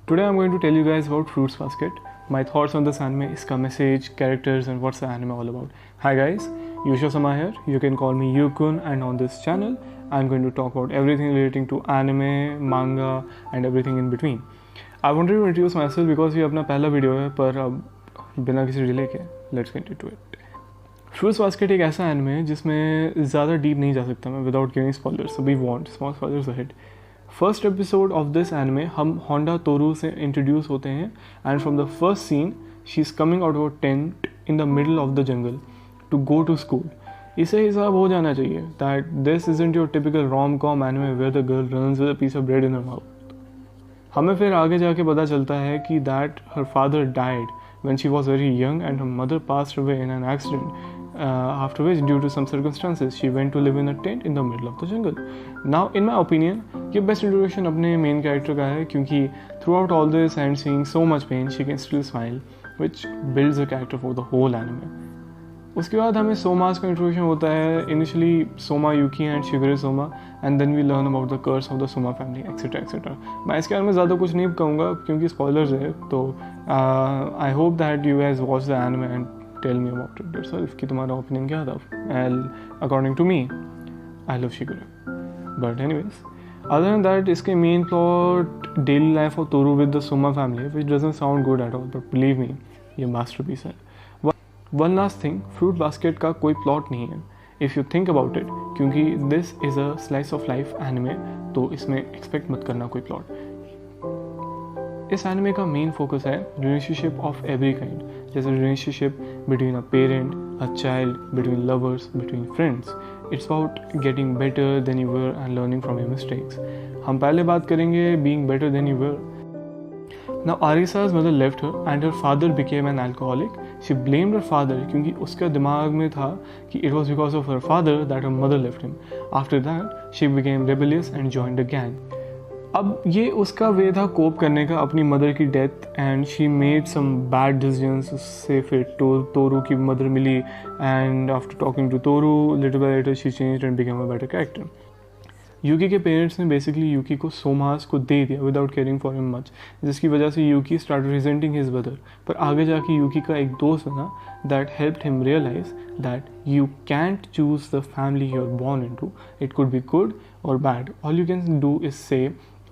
Today I'm going to tell you guys about Fruits Basket, my thoughts on this anime, iska message, characters and what's the anime all about. Hi guys, Yusha Sama here, you can call me Yukun, and on this channel I'm going to talk about everything relating to anime, manga and everything in between. I wanted to introduce myself because ये अपना पहला video है, पर अब बिना किसी delay के let's get into it. Fruits basket एक ऐसा एनिमे है जिसमें ज़्यादा डीप नहीं जा सकता मैं without giving spoilers, so we want small spoilers ahead. First episode of this anime हम होंडा तोरू से इंट्रोड्यूस होते हैं and from the first scene she is coming out of tent in the middle of the jungle to go to school. इसे हिसाब हो जाना चाहिए that this isn't your typical rom com anime where the girl runs with a piece of bread in her mouth. हमें फिर आगे जाके पता चलता है कि that her father died when she was very young and her mother passed away in an accident, after which due to some circumstances she went to live in a tent in the middle of the jungle. Now in my opinion ये best introduction अपने main character का है, क्योंकि throughout all this and seeing so much pain she can still smile, which builds a character for the whole anime. उसके बाद हमें सोमास का introduction होता है. Initially Soma Yuki and Shigure Soma and then we learn about the curse of the Soma family etcetera etcetera. मैं इसके बारे में ज़्यादा कुछ नहीं कहूँगा क्योंकि स्पॉयलर्स है, तो I hope that you guys watch the anime and tell me about it yourself कि तुम्हारा ओपिनियन क्या था. According to me I love Shigure, but anyways other than that इसके main plot daily life of Tohru with the Soma family which doesn't sound good at all, but believe me ये masterpiece है. One last thing, fruit basket का कोई plot नहीं है if you think about it, क्योंकि this is a slice of life anime, तो इसमें expect मत करना कोई प्लॉट. इस एनिमे का मेन फोकस है रिलेशनशिप ऑफ एवरी काइंड, जैसे relationship between a parent, a child, between lovers, between friends. It's about getting better than you were and learning from your mistakes. हम पहले बात करेंगे being better than you were. Now Arisa's mother left her and her father became an alcoholic. She blamed her father क्योंकि उसका दिमाग में था कि it was because of her father that her mother left him. After that, she became rebellious and joined a gang. अब ये उसका वे था कोप करने का अपनी मदर की death, and she made some bad decisions. उससे फिर तोरू की मदर मिली and after talking to Tohru little by little she changed and became a better character. Yuki के पेरेंट्स ने बेसिकली यूकी को सोमास को दे दिया without caring for him much, जिसकी वजह से Yuki start resenting his brother. पर आगे जाके यूकी का एक दोस्त बना that helped him realise that you can't choose the family you are born into. It could be good or bad, all you can do is say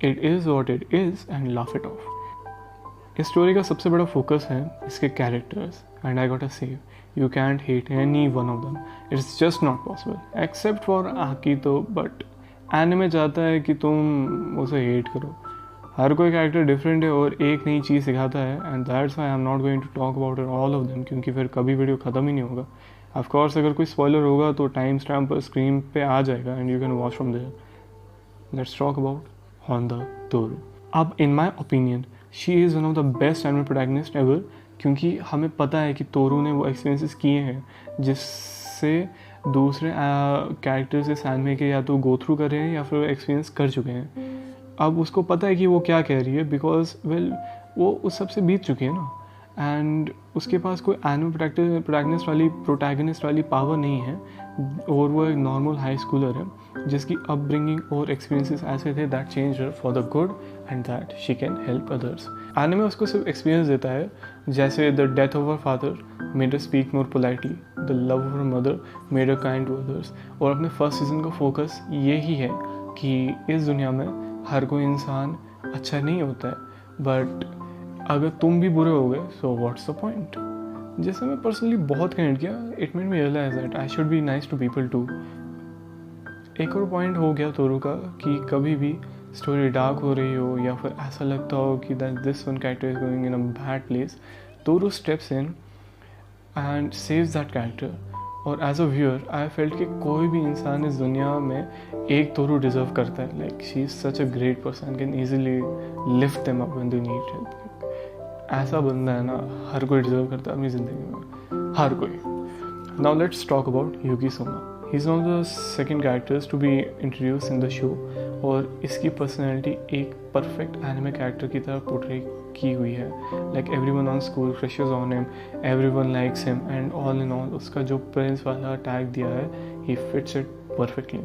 it is what it is and laugh it off. इस story का सबसे बड़ा focus है इसके characters, and I got a say you can't hate any one of them. It's just not possible except for Akito, but anime चाहता है कि तुम उसे हेट करो. हर कोई कैरेक्टर डिफरेंट है और एक नई चीज़ सिखाता है, and that's why I am not going to talk about all of them, क्योंकि फिर कभी वीडियो ख़त्म ही नहीं होगा. ऑफ कोर्स अगर कोई स्पॉइलर होगा तो टाइम स्टैम्प पर स्क्रीन पे आ जाएगा and you can watch from there. Let's talk about Honda Tohru. अब in my opinion she is one of the best anime protagonist ever, क्योंकि हमें पता है कि तोरू ने वो एक्सपीरियंसेस किए हैं जिससे दूसरे कैरेक्टर्स इस एनिमे के या तो गो थ्रू कर रहे हैं या फिर एक्सपीरियंस कर चुके हैं. अब उसको पता है कि वो क्या कह रही है, बिकॉज वो उस सब से बीत चुकी है ना, एंड उसके पास कोई एनिमे प्रोटैगनिस्ट वाली पावर नहीं है, और वो एक नॉर्मल हाई स्कूलर है जिसकी अपब्रिंगिंग और एक्सपीरियंसेस ऐसे थे that change her for the good and that she can help others. Anime उसको सिर्फ एक्सपीरियंस देता है, जैसे the death of her father made her speak more politely, the love of her mother made her kind to others. और अपने first season का focus यही है कि इस दुनिया में हर कोई इंसान अच्छा नहीं होता है, बट अगर तुम भी बुरे हो गए सो व्हाट्स द पॉइंट. जैसे मैं पर्सनली बहुत कनेक्ट किया, it made me realise that I should be nice to people too. एक और पॉइंट हो गया तोरू का कि कभी भी स्टोरी डार्क हो रही हो या फिर ऐसा लगता हो कि that this one character is going in a bad place, Tohru steps in and saves that character. और as a viewer I felt कि कोई भी इंसान इस दुनिया में एक तोरू डिजर्व करता है. Like she is such a great person, can easily lift them up when they need help. ऐसा बंदा है ना, हर कोई डिजर्व करता है अपनी ज़िंदगी में, हर कोई. Now let's talk about Yuki Soma. He is one of the second characters to be introduce in the show, और इसकी पर्सनैलिटी एक परफेक्ट एनिमे कैरेक्टर की तरह पोर्ट्रे की हुई है. Like everyone on school crushes on him, everyone likes him, and all in all उसका जो प्रिंस वाला टैग दिया है ही फिट्स इट परफेक्टली.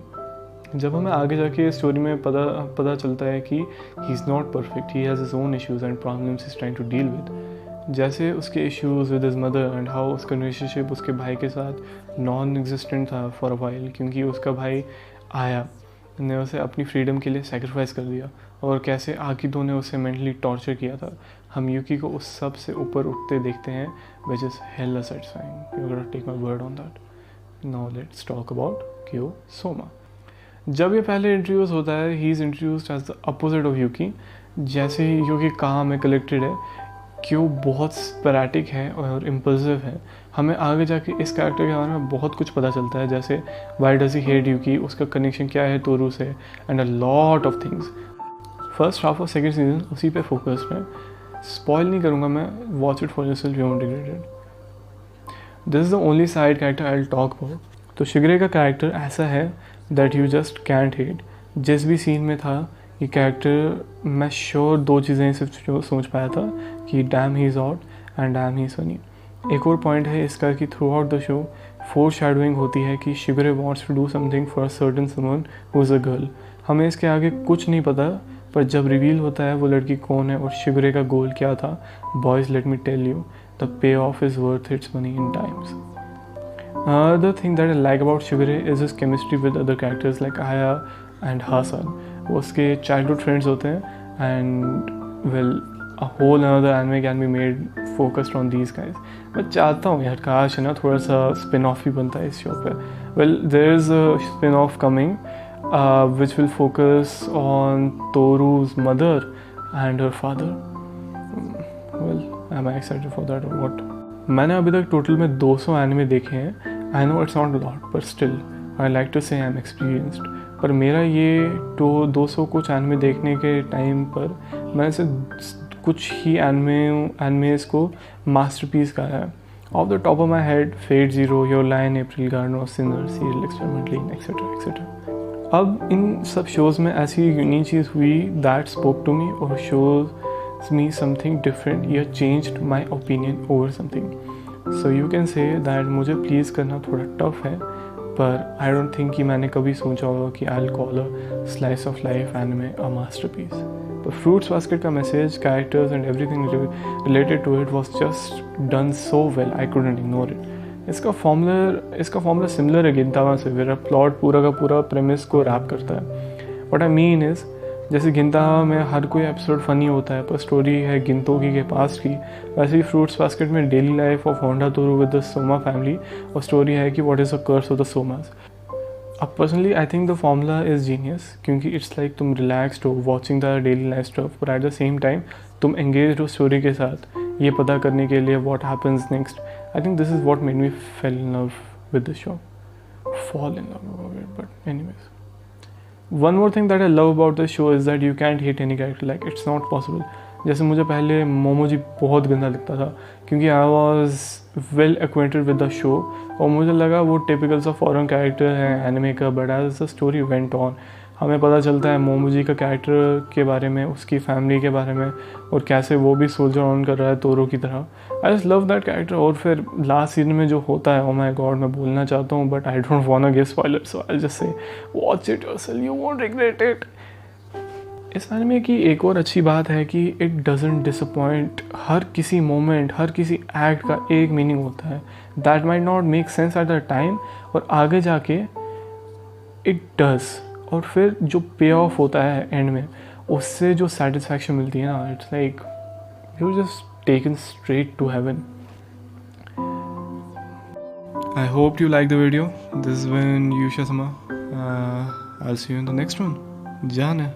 जब हमें आगे जाके स्टोरी में पता चलता है कि he is not perfect, he has his own issues and problems is trying to deal with, जैसे उसके issues with his mother and how उसका रिलेशनशिप उसके भाई के साथ नॉन एग्जिस्टेंट था फॉर अ वाइल, क्योंकि उसका भाई आया ने उसे अपनी फ्रीडम के लिए सेक्रीफाइस कर दिया, और कैसे आकिदो ने उसे मेंटली टॉर्चर किया था। हम यूकी को उस सब से ऊपर उठते देखते हैं, which is hella satisfying. You gotta take my word on that. Now let's talk about Kyo Soma. जब ये पहले इंट्रोड्यूस होता है, he is introduced as the opposite of Yuki. जैसे ही यूकी काम है, कलेक्टेड है, क्यों बहुत स्पैरेटिक है और इम्पल्सिव है। हमें आगे जाके इस कैरेक्टर के बारे में बहुत कुछ पता चलता है, जैसे वाई डज ही हेट यूकी, उसका कनेक्शन क्या है तोरू से, and a lot of things. First half of second season उसी पे फोकस्ड है। स्पॉइल नहीं करूँगा मैं, watch it for yourself, you won't regret it. This is the only side character I will talk about. तो शिगरे का कैरेक्टर ऐसा है that you just can't hate. जिस भी सीन में था ये कैरेक्टर, मैं श्योर दो चीज़ें सिर्फ सोच पाया था कि damn he is hot and damn he is funny. एक और पॉइंट है इसका कि throughout the show foreshadowing होती है कि Shigure wants to do something for certain someone who is a girl. हमें इसके आगे कुछ नहीं पता, पर जब रिवील होता है वो लड़की कौन है और शिगरे का गोल क्या था, boys let me tell you, the payoff is worth its money in times. The thing that I like about Shigure is his chemistry with other characters like Aya and Hasan. वो उसके childhood friends होते हैं, and well, a whole another anime can be made focused on these guys. मैं चाहता हूँ यार काश है ना थोड़ा सा spin off भी बनता है इस शो पे। Well, there is a spin off coming which will focus on Toru's mother and her father. Well, am I excited for that or what? मैंने अभी तक टोटल में 200 एनिमे देखे हैं। I know it's not lot, पर still I like to से I am experienced. पर मेरा ये 200 कुछ एनिमे देखने के टाइम पर मैंने से कुछ ही एनिमेज को मास्टरपीस कहा है। Off the top of my head, Fate Zero, Your lie in, April Garden of Sinner, Serial Experiment Lain, et cetera et cetera. अब इन सब शोज़ में ऐसी यूनिक चीज़ हुई दैट स्पोक टू मी और शोज़ me something different, या changed my opinion over something. So you can say that मुझे please करना थोड़ा टफ है, पर I don't think कि मैंने कभी सोचा होगा कि I'll call a slice of life anime a masterpiece. पर Fruits Basket का message, characters and everything related to it was just done so well, I couldn't ignore it. इसका फॉर्मूला सिमिलर है गिनतामा से, मेरा प्लॉट पूरा का पूरा प्रेमिस को रैप करता है। What I mean is, जैसे गिनतामा में हर कोई एपिसोड फ़नी होता है पर स्टोरी है गिनतोगी के पास की, वैसे ही फ्रूट्स बास्केट में daily life of Honda Toru with the Soma family और स्टोरी है कि what is the curse of the Sohmas. अब personally I think the formula is genius, क्योंकि इट्स लाइक तुम रिलैक्सड हो watching the daily life stuff, पर at the same time तुम engage हो स्टोरी के साथ ये पता करने के लिए what happens next. I think this is what made me fail in love with the show, fall in love, but anyways. One more thing that I love about the show is that you can't hate any character, like it's not possible. जैसे मुझे पहले मोमोजी बहुत गंदा लगता था क्योंकि I was well acquainted with the show और मुझे लगा वो टिपिकल सा फॉरेन कैरेक्टर है एनिमे का, but as the story went on हमें पता चलता है मोमोजी का कैरेक्टर के बारे में, उसकी फैमिली के बारे में और कैसे वो भी सोल्जर ऑन कर रहा है तोरो की तरह। I just love that character. और फिर लास्ट सीजन में जो होता है, ओ माय गॉड, मैं बोलना चाहता हूँ but I don't want to give spoiler, so I just say watch it yourself, you won't regret it. इस एनिमे की एक और अच्छी बात है कि इट डजंट डिसअपॉइंट। हर किसी मोमेंट, हर किसी एक्ट का एक मीनिंग होता है that might not make sense at the time, और आगे जाके इट डज। और फिर जो पे ऑफ होता है एंड में, उससे जो सेटिस्फैक्शन मिलती है ना, it's like you just taken straight to heaven. I hope you like the video. This is when यूशा समा। I will see you in the next one. जान है।